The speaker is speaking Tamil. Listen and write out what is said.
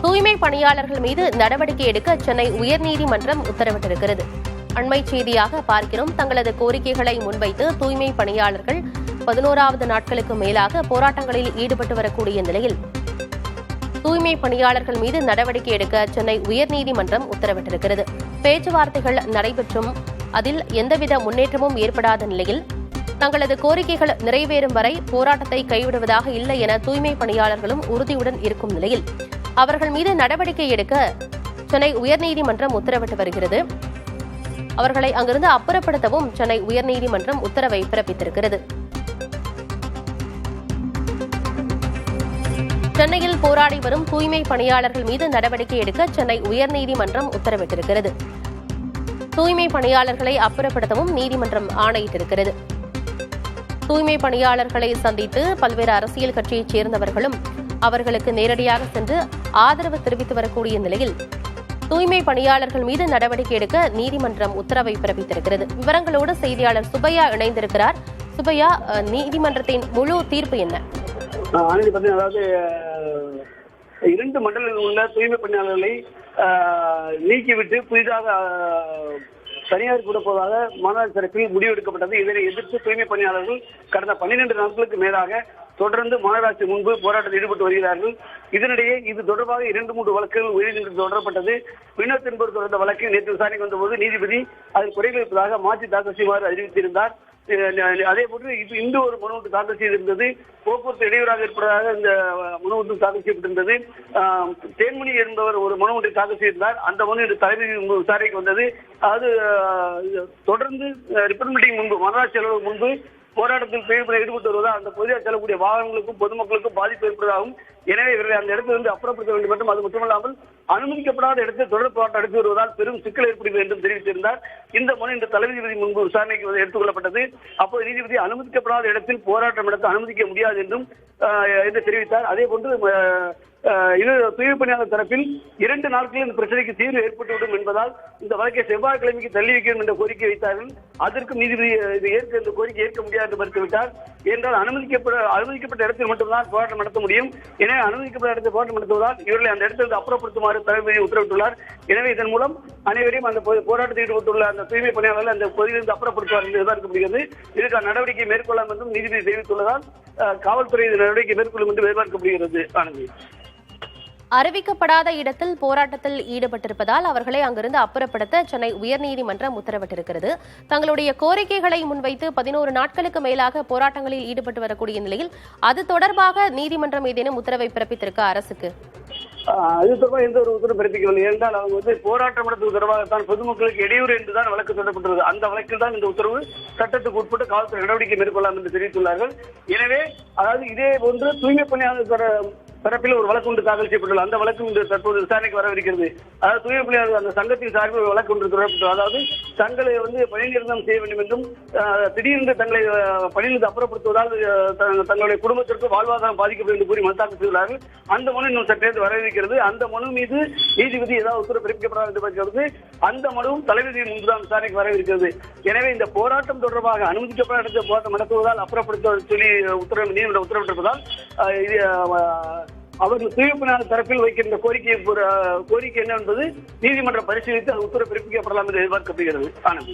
தூய்மை பணியாளர்கள் மீது நடவடிக்கை எடுக்க சென்னை உயர்நீதிமன்றம் உத்தரவிட்டிருக்கிறது. அண்மை செய்தியாக பார்க்கிறோம். தங்களது கோரிக்கைகளை முன்வைத்து தூய்மை பணியாளர்கள் 11வது நாட்களுக்கு மேலாக போராட்டங்களில் ஈடுபட்டு வரக்கூடிய நிலையில் தூய்மை பணியாளர்கள் மீது நடவடிக்கை எடுக்க சென்னை உயர்நீதிமன்றம் உத்தரவிட்டிருக்கிறது. பேச்சுவார்த்தைகள் நடைபெற்றும் அதில் எந்தவித முன்னேற்றமும் ஏற்படாத நிலையில் தங்களது கோரிக்கைகள் நிறைவேறும் வரை போராட்டத்தை கைவிடுவதாக இல்லை என தூய்மை பணியாளர்களும் உறுதியுடன் இருக்கும் நிலையில் அவர்கள் மீது நடவடிக்கை எடுக்க சென்னை உயர்நீதிமன்றம் உத்தரவிட்டு வருகிறது. அவர்களை அங்கிருந்து அப்புறப்படுத்தவும் சென்னை உயர்நீதிமன்றம் உத்தரவை பிறப்பித்திருக்கிறது. சென்னையில் போராடி வரும் தூய்மை பணியாளர்கள் மீது நடவடிக்கை எடுக்க சென்னை உயர்நீதிமன்றம் உத்தரவிட்டிருக்கிறது. தூய்மை பணியாளர்களை அப்புறப்படுத்தவும் நீதிமன்றம் ஆணையிட்டிருக்கிறது. தூய்மை பணியாளர்களை சந்தித்து பல்வேறு அரசியல் கட்சியைச் சேர்ந்தவர்களும் அவர்களுக்கு நேரடியாக சென்று ஆதரவு தெரிவித்து வரக்கூடிய நிலையில் தூய்மை பணியாளர்கள் மீது நடவடிக்கை எடுக்க நீதிமன்றம் உத்தரவை பிறப்பித்திருக்கிறது. விவரங்களோடு செய்தியாளர் சுப்பையா இணைந்திருக்கிறார். சுப்பையா, நீதிமன்றத்தின் முழு தீர்ப்பு என்ன? அதாவது 2 மண்டலங்களில் உள்ள தூய்மை பணியாளர்களை நீக்கிவிட்டு புதிதாக தனியார் கூட போவதாக மாநகராட்சி தரப்பில் முடிவெடுக்கப்பட்டது. இதனை எதிர்த்து தூய்மை பணியாளர்கள் கடந்த 12 நாட்களுக்கு மேலாக தொடர்ந்து மாநகராட்சி முன்பு போராட்டத்தில் ஈடுபட்டு வருகிறார்கள். இதனிடையே இது தொடர்பாக 2-3 வழக்குகள் உயர்நீதிமன்றத்தில் தொடரப்பட்டது. வினோத் என்பவர் தொடர்ந்த வழக்கு நேற்று விசாரணைக்கு வந்தபோது நீதிபதி அதில் குறைகள் இருப்பதாக மாற்றி தாக்கல் செய்யுமாறு அறிவித்திருந்தார். அதே போன்று இன்று ஒரு மனு ஒன்று தாக்கல் செய்திருந்தது. போக்குவரத்து இடையூறாக இருப்பதாக இந்த மனு ஒன்று தாக்கல் செய்யப்பட்டிருந்தது. தேன்மணி என்பவர் ஒரு மனு ஒன்றை தாக்கல் செய்திருந்தார். அந்த மனு இன்று தலைமை விசாரணைக்கு வந்தது. அது தொடர்ந்து ரிப்பன்மீட்டிங் முன்பு மாநகராட்சி அலுவலகம் முன்பு போராட்டத்தில் ஈடுபட்டு வருவதால் அந்த பகுதியாக செல்லக்கூடிய வாகனங்களுக்கும் பொதுமக்களுக்கும் பாதிப்பு ஏற்படுவதாகவும், எனவே இவர்களை அந்த இடத்திலிருந்து அப்புறப்படுத்த வேண்டும் என்றும், அது மட்டுமல்லாமல் அனுமதிக்கப்படாத இடத்தில் தொடர் போராட்டம் நடத்தி வருவதால் பெரும் சிக்கல் ஏற்படுகிறது என்றும் தெரிவித்திருந்தார். இந்த மனு இன்று தலைமை நீதிபதி முன்பு விசாரணைக்கு எடுத்துக் கொள்ளப்பட்டது. அப்போது நீதிபதி அனுமதிக்கப்படாத இடத்தில் போராட்டம் நடத்த அனுமதிக்க முடியாது என்றும் என்று தெரிவித்தார். அதே போன்று தூய்மை பணியாளர் தரப்பில் 2 நாட்களில் இந்த பிரச்சனைக்கு தீர்வு ஏற்பட்டுவிடும் என்பதால் இந்த வழக்கை செவ்வாய்க்கிழமைக்கு தள்ளி வைக்க என்ற கோரிக்கை வைத்தார்கள். அதற்கும் நீதிபதி இந்த கோரிக்கை ஏற்க முடியாது என்று மறுத்துவிட்டார். என்றால் அனுமதிக்கப்பட்ட இடத்தில் மட்டும்தான் போராட்டம் நடத்த முடியும். எனவே அனுமதிக்கப்பட்ட இடத்தில் போராட்டம் நடத்துவதால் இவர்களை அந்த இடத்திலிருந்து அப்புறப்படுத்துமாறு தலைமை உத்தரவிட்டுள்ளார். எனவே இதன் மூலம் அனைவரையும் அந்த போராட்டத்தில் ஈடுபட்டுள்ள அந்த தூய்மை பணியாளர்கள் அந்த பகுதியிலிருந்து அப்புறப்படுத்துவார் என்று எதிர்பார்க்கப்படுகிறது. இதற்கான நடவடிக்கை மேற்கொள்ளாமல் என்றும் நீதிபதி தெரிவித்துள்ளதால் காவல்துறை நடவடிக்கை மேற்கொள்ளும் என்று எதிர்பார்க்கப்படுகிறது. ஆனந்தி, அறிவிக்கப்படாத இடத்தில் போராட்டத்தில் ஈடுபட்டிருப்பதால் அவர்களை அங்கிருந்து அப்புறப்படுத்த சென்னை உயர்நீதிமன்றம் உத்தரவிட்டிருக்கிறது. தங்களுடைய கோரிக்கைகளை முன்வைத்து 11 நாட்களுக்கு மேலாக போராட்டங்களில் ஈடுபட்டு வரக்கூடிய நிலையில் அது தொடர்பாக நீதிமன்றம் ஏதேனும் உத்தரவை பிறப்பித்திருக்க அரசுக்கு? இது தொடர்பாக எந்த ஒரு உத்தரவு பிறப்பிக்கவில்லை. என்றால் அவங்க போராட்டம் நடத்துவது தொடர்பாகத்தான் பொதுமக்களுக்கு இடையூறு என்றுதான் வழக்கு தொடரப்பட்டுள்ளது. அந்த வழக்கில் தான் இந்த உத்தரவு சட்டத்துக்கு உட்பட்டு காவல்துறை நடவடிக்கை மேற்கொள்ளலாம் என்று தெரிவித்துள்ளார்கள். எனவே அதாவது இதே போன்று தூய்மை பணியாளர் தரப்பில் ஒரு வழக்கு ஒன்று தாக்கல் செய்யப்பட்டுள்ளது. அந்த வழக்கு இன்று தற்போது விசாரணைக்கு வரவிருக்கிறது. அதாவது தூய்மை பணியாளர் அந்த சங்கத்தின் சார்பில் ஒரு வழக்கு ஒன்று தொடரப்பட்டுள்ளது. அதாவது தங்களை பணிநிறுத்தம் செய்ய வேண்டும் என்றும், திடீரென்று தங்களை பணியிலிருந்து அப்புறப்படுத்துவதால் தங்களுடைய குடும்பத்திற்கு வாழ்வாதாரம் பாதிக்கப்படும் என்று கூறி மனு தாக்கல் செய்துள்ளார்கள். அந்த மனு இன்னும் சற்றே வரவிருக்கிறது. அந்த மனு மீது நீதிபதி ஏதாவது உத்தரவு பிறப்பிக்கப்படாது என்று பார்க்கிறது. அந்த மனுவும் தலைமை முன்புதான் விசாரணைக்கு வரவிருக்கிறது. எனவே இந்த போராட்டம் தொடர்பாக அனுமதிக்கப்படாத இடத்தில் போராட்டம் நடத்துவதால் அப்புறப்படுத்த சொல்லி நீதிமன்றம் உத்தரவிட்டிருப்பதால் அவர்கள் தூய்மை பணியாளர் தரப்பில் வைக்கின்ற கோரிக்கை என்ன என்பது நீதிமன்றம் பரிசீலித்து அது உத்தரவு பிறப்பிக்கப்படலாம் என்று எதிர்பார்க்கப்படுகிறது. ஆனந்த்.